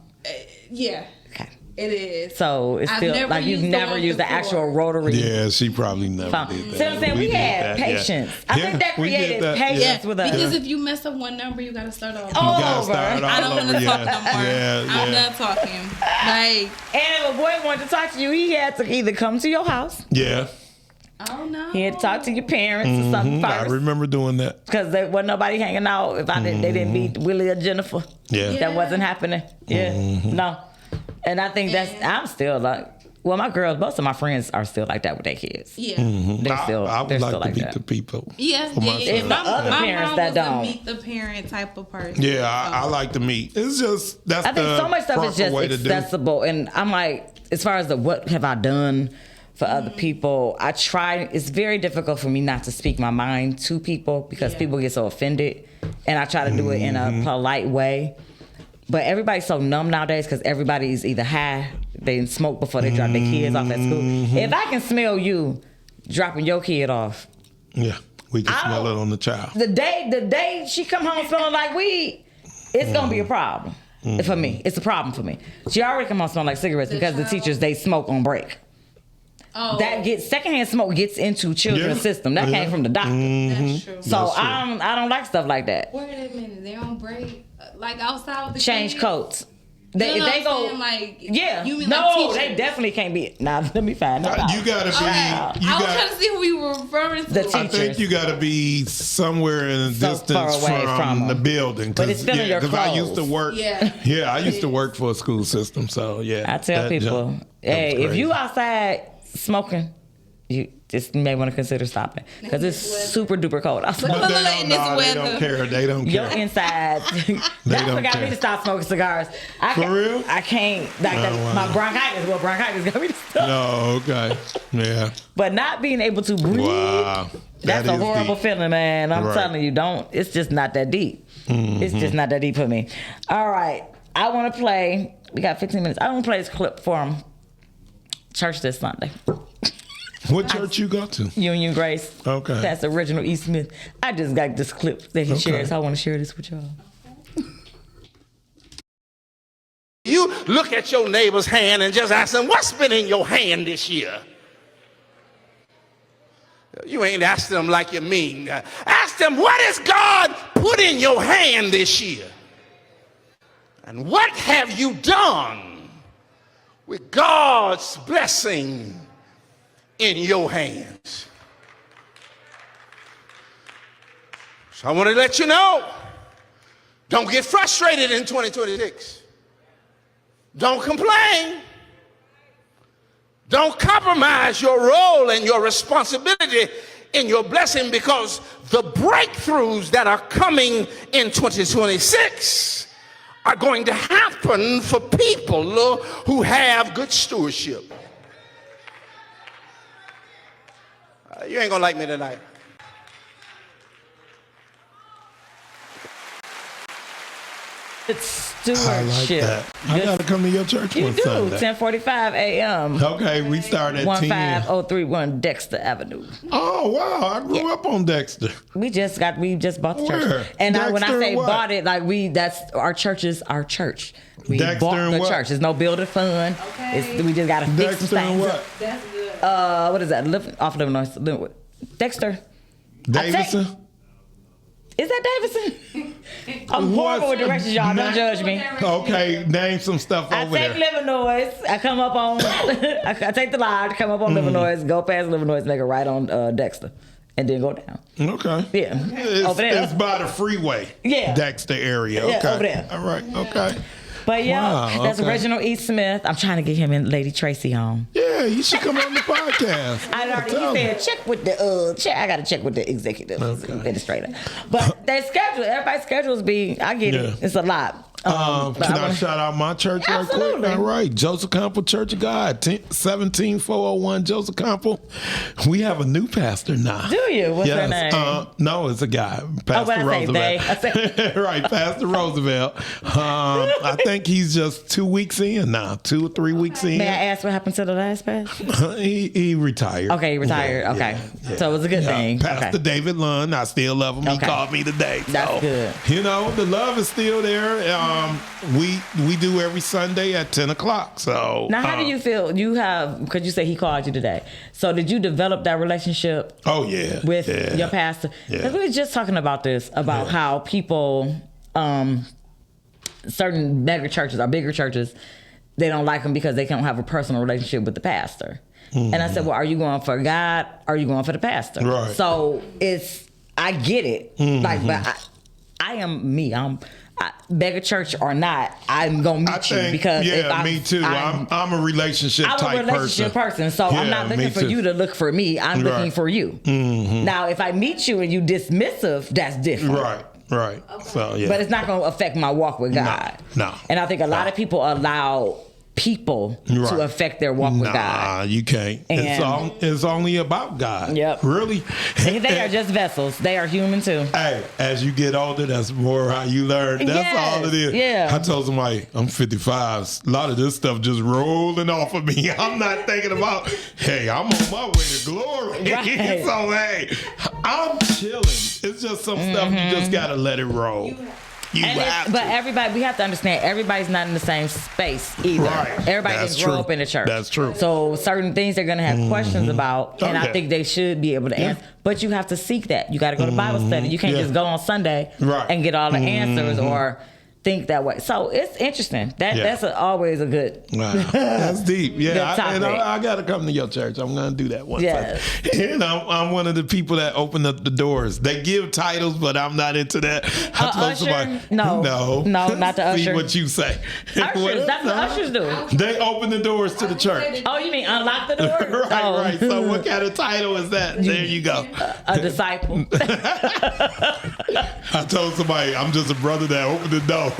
Yeah. Okay. It is. So it's still like you've never used the actual rotary. Yeah, she probably never did that. So I'm saying we had patience. Yeah. I think that created patience with us. Because if you mess up one number, you got to start over. I don't want to talk no more. I'm done talking. Like, and if a boy wanted to talk to you, he had to either come to your house. Yeah. Oh no. He had to talk to your parents or something first. I remember doing that. Because there wasn't nobody hanging out. If they didn't meet Willie or Jennifer. Yeah. That wasn't happening. Yeah. No. And I think I'm still like, well, my girls, most of my friends are still like that with their kids. Yeah. They're still, I would they're like still to like meet that. the people. Yeah. It's the other parents that don't. Meet the parent type of person. Yeah, I like to meet. It's just, that's I think so much stuff is just accessible. And I'm like, as far as what have I done for other people. I try. It's very difficult for me not to speak my mind to people because people get so offended, and I try to do it in a polite way. But everybody's so numb nowadays because everybody's either high, they smoke before they drop their kids off at school. If I can smell you dropping your kid off, we can smell it on the child. The day she come home smelling like weed, it's gonna be a problem for me. It's a problem for me. She already come home smelling like cigarettes because the teachers, they smoke on break. That secondhand smoke gets into children's system. That came from the doctor. That's true. So I don't like stuff like that. Wait a minute, they on break, like outside with the Change kids? coats. You know If what they I'm go, saying? Like, yeah, you mean no, like teachers? they definitely can't be. Now let me find out. You gotta be. I was trying to see who we were referring to. The I think teachers. you gotta be somewhere in a So far distance away from the building. But it's filling your I used to clothes. work. Yeah. I used to work for a school system. So I tell people, hey, if you outside smoking, you just may want to consider stopping because it's super duper cold outside. But they in this weather. don't care. They don't care. Your inside. That's don't what got me care. to stop smoking cigars. For real? I can't. Like wow. my bronchitis got me to stop. No, okay. Yeah. But not being able to breathe. Wow. That's That a is horrible deep. feeling, man. I'm Right. telling you, it's just not that deep. It's just not that deep for me. All right. I want to play. We got 15 minutes. I want to play this clip from church this Sunday. What church you go to? Union Grace. Okay. That's original E. Smith. I just got this clip that he shares. I want to share this with y'all. You look at your neighbor's hand and just ask them, what's been in your hand this year? You ain't asked them like you mean. Ask them, what has God put in your hand this year? And what have you done with God's blessing in your hands? So I want to let you know, don't get frustrated in 2026. Don't complain. Don't compromise your role and your responsibility in your blessing, because the breakthroughs that are coming in 2026 are going to happen for people who have good stewardship. You ain't gonna like me tonight. It's stewardship. I like that. I gotta come to your church You one do. Sunday. 10:45 a.m. Okay, we start at 10. 15031 Dexter Avenue. Oh wow, I grew up on Dexter. We just bought the Where? church. And when I Dexter say what? bought it, that's our church is our church. We Dexter bought and the what? church. There's no building fund. Okay. We just gotta fix some Dexter and things. what? That's good. What is that? Off Illinois. Dexter. Davidson. Is that Davidson? I'm horrible with directions, y'all. Don't judge me. Okay, name some stuff I over take there. Livernois. I come up on. I take the line, come up on Livernois, go past Livernois, make a right on Dexter, and then go down. Okay. Yeah, over there. It's by the freeway. Yeah. Dexter area. Yeah, Okay. over there. All right. Okay. But yeah, Wow, that's okay. Reginald E. Smith. I'm trying to get him and Lady Tracy on. Yeah, you should come on the podcast. I already Tell he them. said check with the check. I got to check with the executive administrator. But their schedule, everybody's schedules be. I get it. Yeah. It's a lot. But Can I wanna- shout out my church right Absolutely. quick? All right. Joseph Campbell Church of God, 17401 Joseph Campbell. We have a new pastor now. Do you? What's her name? No, it's a guy. Pastor what I say, they? Roosevelt. Right, Pastor Roosevelt. I think he's just 2 weeks in now, 2 or 3 weeks in. May I ask what happened to the last pastor? He retired. Okay, he retired. Yeah, okay. yeah. So it was a good thing. Pastor Okay. David Lund, I still love him. He Okay. called me today. That's so, good. You know, the love is still there. We do every Sunday at 10 o'clock. So Now, how do you feel? You have, because you say he called you today. So did you develop that relationship Oh yeah. with yeah. your pastor? Yeah. Because we were just talking about this, about how people, certain mega churches or bigger churches, they don't like them because they don't have a personal relationship with the pastor. And I said, well, are you going for God? Or are you going for the pastor? Right. So I get it. Like, but I am me. Mega church or not, I'm gonna meet I think, you because yeah, me too. I'm a relationship I'm type a relationship person, so I'm Yeah, not looking me for too. you to look for me. I'm looking Right. for you. Now, if I meet you and you dismissive, that's different. Right. So yeah. But it's not going to affect my walk with God. No. And I think a lot of people allow people Right. to affect their walk with God. Nah, you can't. It's only about God. Yep. Really. They are just vessels. They are human too. Hey, as you get older, that's more how you learn. That's all it is. Yeah. I told somebody, I'm 55. A lot of this stuff just rolling off of me. I'm not thinking about, hey, I'm on my way to glory. Right. So, hey, I'm chilling. It's just some stuff you just got to let it roll. But everybody, we have to understand, everybody's not in the same space either. Right. Everybody That's didn't grow true. up in the church. That's true. So certain things they're going to have questions about, and I Okay. think they should be able to answer. But you have to seek that. You got to go to Bible study. You can't just go on Sunday and get all the answers or think that way. So it's interesting. That's always a good. Wow. That's deep. Yeah, topic. I got to come to your church. I'm going to do that one. Yes. And I'm one of the people that open up the doors. They give titles, but I'm not into that. I told usher? somebody, No, not the See usher. what you say. Ushers, that's what ushers do. They open the doors to the church. Oh, you mean unlock the door? Right. So what kind of title is that? There you go. A disciple. I told somebody I'm just a brother that opened the door.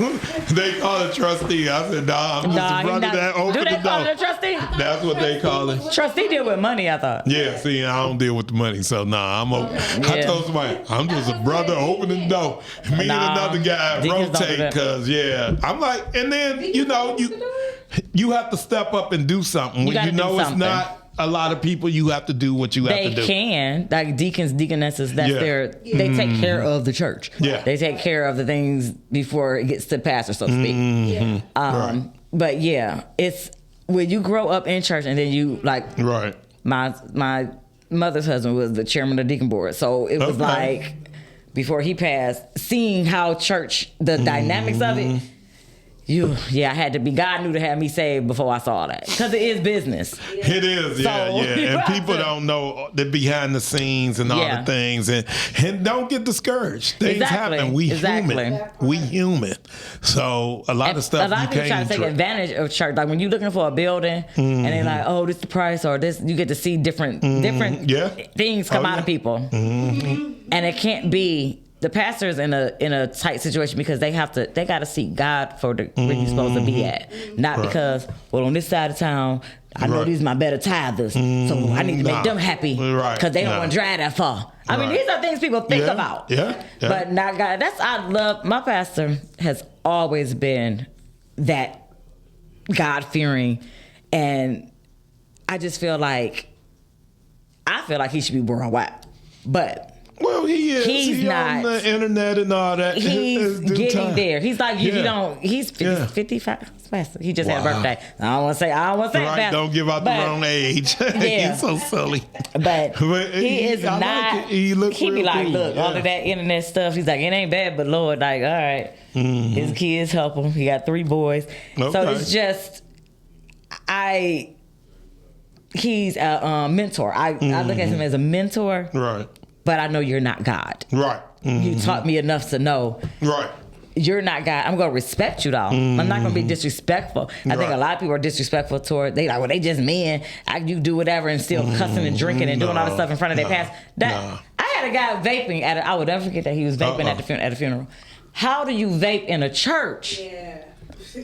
They call it trustee. I said, nah, I'm just a brother that opened the door. Do they call it a trustee? That's what they call it. Trustee deal with money, I thought. Yeah, see, I don't deal with the money, so nah, I'm open. I told somebody, I'm just a brother opening the door. Me and another guy rotate, cause I'm like, and then you have to step up and do something. When you know it's not a lot of people, you have to do what you have to do. They can, like deacons, deaconesses, they take care of the church. Yeah. They take care of the things before it gets to the pastor, so to speak. But it's when you grow up in church and then you my mother's husband was the chairman of the deacon board. So it was like, before he passed, seeing how church, the dynamics of it, I had to be, God knew to have me saved before I saw that. Because it is business. It is, And people don't know the behind the scenes and all the things. And don't get discouraged. Things happen. We human. We human. So a lot of stuff a lot of people try to take advantage of church. Like when you're looking for a building and they're like, oh, this is the price, or this, you get to see different things come out of people. And it can't be. The pastor's in a tight situation because they got to seek God for where he's supposed to be at. Not because, on this side of town, I know these are my better tithers, so I need to make them happy because they don't want to drive that far. I mean, these are things people think about. But not God. My pastor has always been that God-fearing, and I just feel like he should be worldwide. But well, he is. He's not on the internet and all that. He's getting there. He's like, if you don't, he's 55. He just had a birthday. I don't want to say right, don't give out the wrong age. He's so silly. But he is not. Like he be like, cool. Look, all of that internet stuff. He's like, it ain't bad, but Lord, like, all right. His kids help him. He got 3 boys. Okay. So it's just, he's a mentor. I look at him as a mentor. Right. But I know you're not God. Right. You taught me enough to know. Right. You're not God. I'm going to respect you, though. I'm not going to be disrespectful. I think a lot of people are disrespectful toward, they like, well, they just men. You do whatever and still cussing and drinking and doing all this stuff in front of their past. I had a guy vaping I would never forget that he was vaping at a funeral. How do you vape in a church? Yeah. Who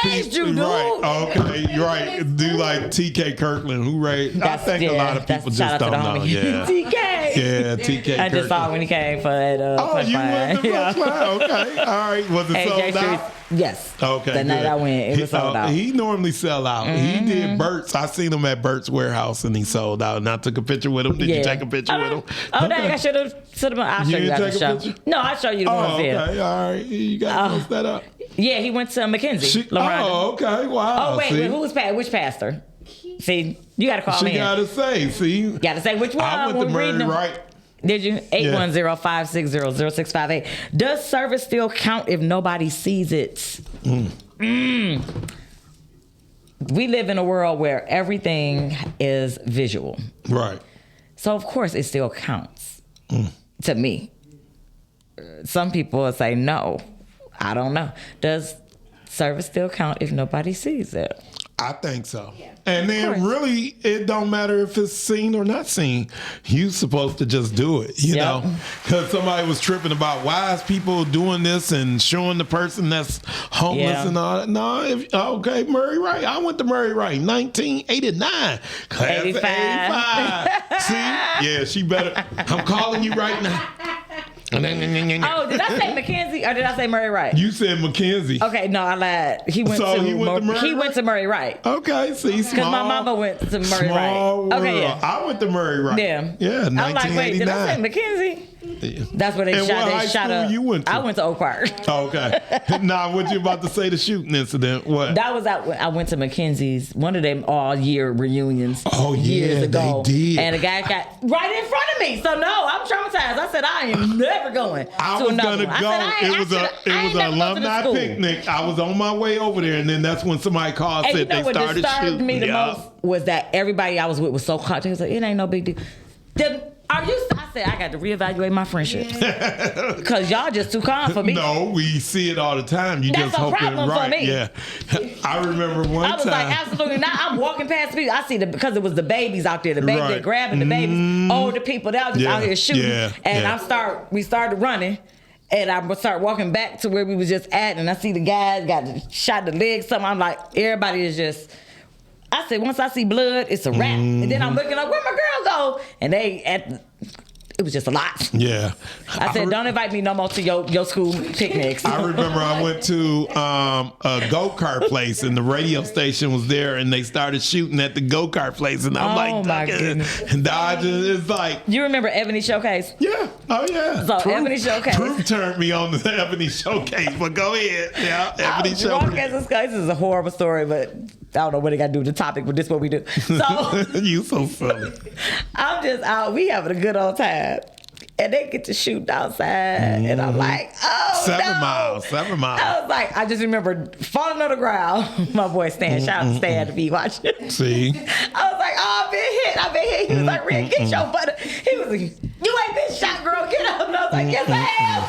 raised you, dude? Right. Okay, you're right. Do like TK Kirkland, who raised? I think a lot of people just don't know. Yeah. TK. Yeah, TK. I just saw when he came for that. You went to Punchline. Okay, all right. Was it sold out? Yes. Okay. The night I went, it was sold out. He normally sell out. He did Burt's. I seen him at Burt's warehouse and he sold out. And I took a picture with him. Did you take a picture with him? Oh, dang! I should have. I'll show you after the show. No, I'll show you the one film. Okay, all right. You got to post that up. Yeah, he went to McKenzie. Okay. Wow. Oh wait, which pastor? See, you got to call me. She got to say. See, you got to say which one. I went to Murray Wright. Did you? 810-560-0658. Does service still count if nobody sees it? We live in a world where everything is visual. Right. So, of course, it still counts to me. Some people will say no. I don't know. Does service still count if nobody sees it? I think so. Yeah. And then really, it don't matter if it's seen or not seen. You supposed to just do it, you know? Because somebody was tripping about why is people doing this and showing the person that's homeless and all that. No, okay, Murray Wright. I went to Murray Wright, 1989. Class 85. See? Yeah, she better. I'm calling you right now. Oh, did I say Mackenzie or did I say Murray Wright? You said Mackenzie. Okay, no, I lied. He went to Murray Wright. Okay, see, because my mama went to Murray Wright. Okay, yeah. I went to Murray Wright. Yeah, 1989. I'm like, wait, did I say Mackenzie? That's where they shot up. You went to? I went to Oak Park. Okay. Now, what you about to say? The shooting incident? What? That was I went to Mackenzie's, one of them all year reunions. Oh years ago. They did. And a guy got right in front of me. So no, I'm traumatized. I said I am never going. I was gonna go. It was an alumni picnic. I was on my way over there, and then that's when somebody called and said they started shooting. What disturbed me the most was that everybody I was with was so caught. They was like, it ain't no big deal. I said I got to reevaluate my friendships because y'all just too calm for me. No, we see it all the time. You That's just hope it's right. For me. Yeah, I remember one time. I was like, absolutely not. I'm walking past people. I see because it was the babies out there. The babies they're grabbing the babies. Older people that was just out here shooting. And we started running. And I start walking back to where we was just at, and I see the guys got shot in the leg. Something. I'm like, everybody is just. I said, once I see blood, it's a wrap. And then I'm looking up, where my girl go? And it was just a lot. Yeah. I said, don't invite me no more to your school picnics. I remember I went to a go-kart place, and the radio station was there, and they started shooting at the go-kart place, and I'm like, my goodness. And it's like. You remember Ebony Showcase? Yeah. Oh, yeah. So Ebony Showcase. Proof turned me on to the Ebony Showcase, but go ahead. Yeah, Ebony Showcase. This is a horrible story, but I don't know what it got to do with the topic, but this is what we do. So you so silly. I'm just out. We having a good old time. And they get to shoot outside. And I'm like, 7 miles. I was like, I just remember falling on the ground. My boy Stan, shout out to Stan if he watching. See? I was like, I've been hit. He was like, Rhea, get your butt. He was like, you ain't been shot, girl. Get up. And I was like, yes, I am.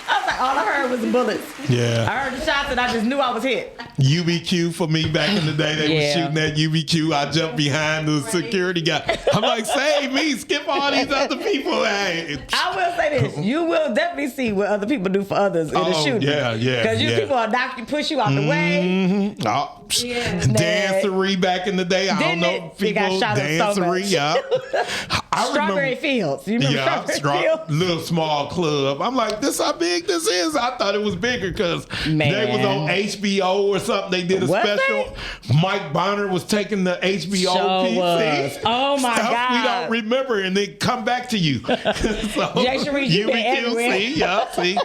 I was like, all I heard was the bullets. Yeah. I heard the shots and I just knew I was hit. UBQ for me back in the day, they were shooting at UBQ. I jumped behind the security guy. I'm like, save me, skip all these other people. Hey. I will say this, you will definitely see what other people do for others in the shooting. Yeah. Because people will knock you, push you out the way. Dancery back in the day. I don't know people dancery. Strawberry Fields. You remember Strawberry Fields? Little small club. I'm like, this how big this is? I thought it was bigger because they was on HBO or something. They did a special. Mike Bonner was taking the HBO piece. Oh my God. We don't remember, and they come back to you. Jay Sharice, you been everywhere. See.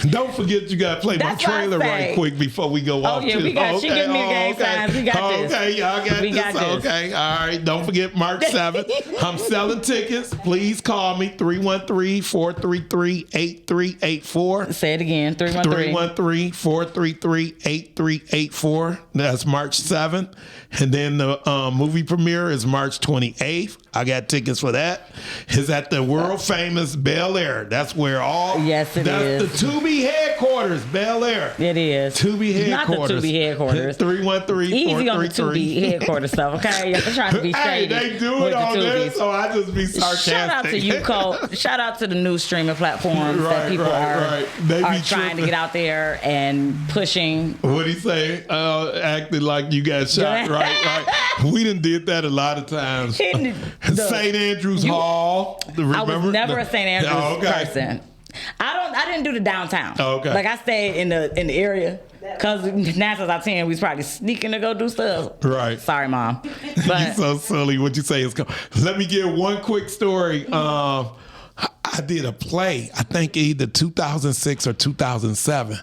Don't forget you got to play my trailer right quick before we go off. Yeah, we got. She gives me a gang signs. We got this. Okay, y'all got this. Okay, all right. Don't forget March 7th. I'm selling tickets. Please call me 313-433-8384. Say it again. 313-433-8384. That's March 7th. And then the movie premiere is March 28th. I got tickets for that. It's at the world famous Bel Air. That's where Yes, it is. That's the Tubi headquarters, Bel Air. It is. Tubi headquarters. Not the Tubi headquarters. 313-433. Easy on the Tubi headquarters stuff, okay? You're trying to be shady. Hey, they do it on there, so I just be sarcastic. Shout out to you, Cole. Shout out to the new streaming platforms that people are trying to get out there and pushing. What'd he say? Acting like you got shot, right? We done did that a lot of times. St. Andrews Hall. Remember? I was never a St. Andrews person. I didn't do the downtown. Okay. Like I stayed in the area. Cause 9 times out of 10 we was probably sneaking to go do stuff. Right. Sorry, Mom. But you're so silly. What you say is let me give one quick story. I did a play, I think either 2006 or 2007,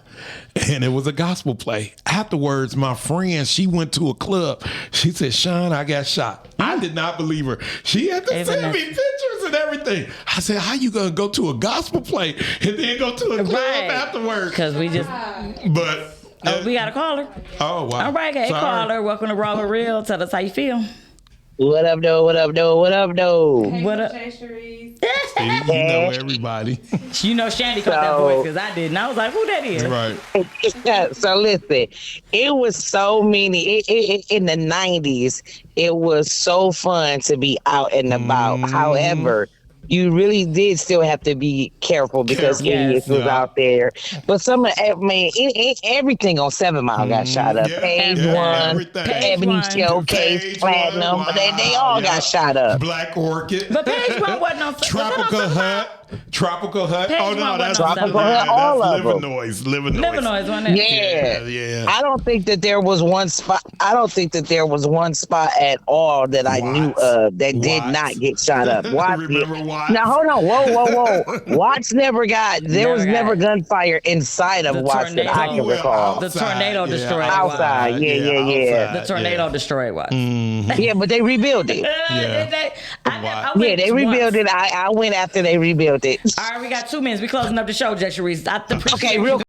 and it was a gospel play. Afterwards, my friend, she went to a club. She said, Shawn, I got shot. I did not believe her. She had to send me pictures and everything. I said, how you going to go to a gospel play and then go to a club afterwards? Because we just... But... we got a caller. Oh, wow. All right, hey, caller. Welcome to Raw with Real. Tell us how you feel. What up, though? What up, though? What up, though? Hey, What up? Treasuries. See, you know everybody. You know Shandy caught that voice because I didn't. I was like, who that is? Right. So listen, it was so many. In the 90s, it was so fun to be out and about. However, you really did still have to be careful because idiots was out there. But everything on 7 Mile got shot up. Page One, Ebony Showcase, Platinum, they all got shot up. Black Orchid. But Page One wasn't on. Tropical Hut. Tropical Hut. Page Oh no, One that's wasn't on Tropical Hut. All of Liver them. Noise. Liver Noise, wasn't it? Yeah. I don't think that there was one spot. I don't think that there was one spot at all that I knew of that did not get shot up. Remember Watts? Now hold on, whoa. Watts never got. There was never gunfire inside of Watts that I can recall. The tornado destroyed outside. Yeah. The tornado destroyed Watts. Yeah, but they rebuilt it. They rebuilt it. I went after they rebuilt it. All right, we got 2 minutes. We closing up the show, Jesse Reese. Okay, real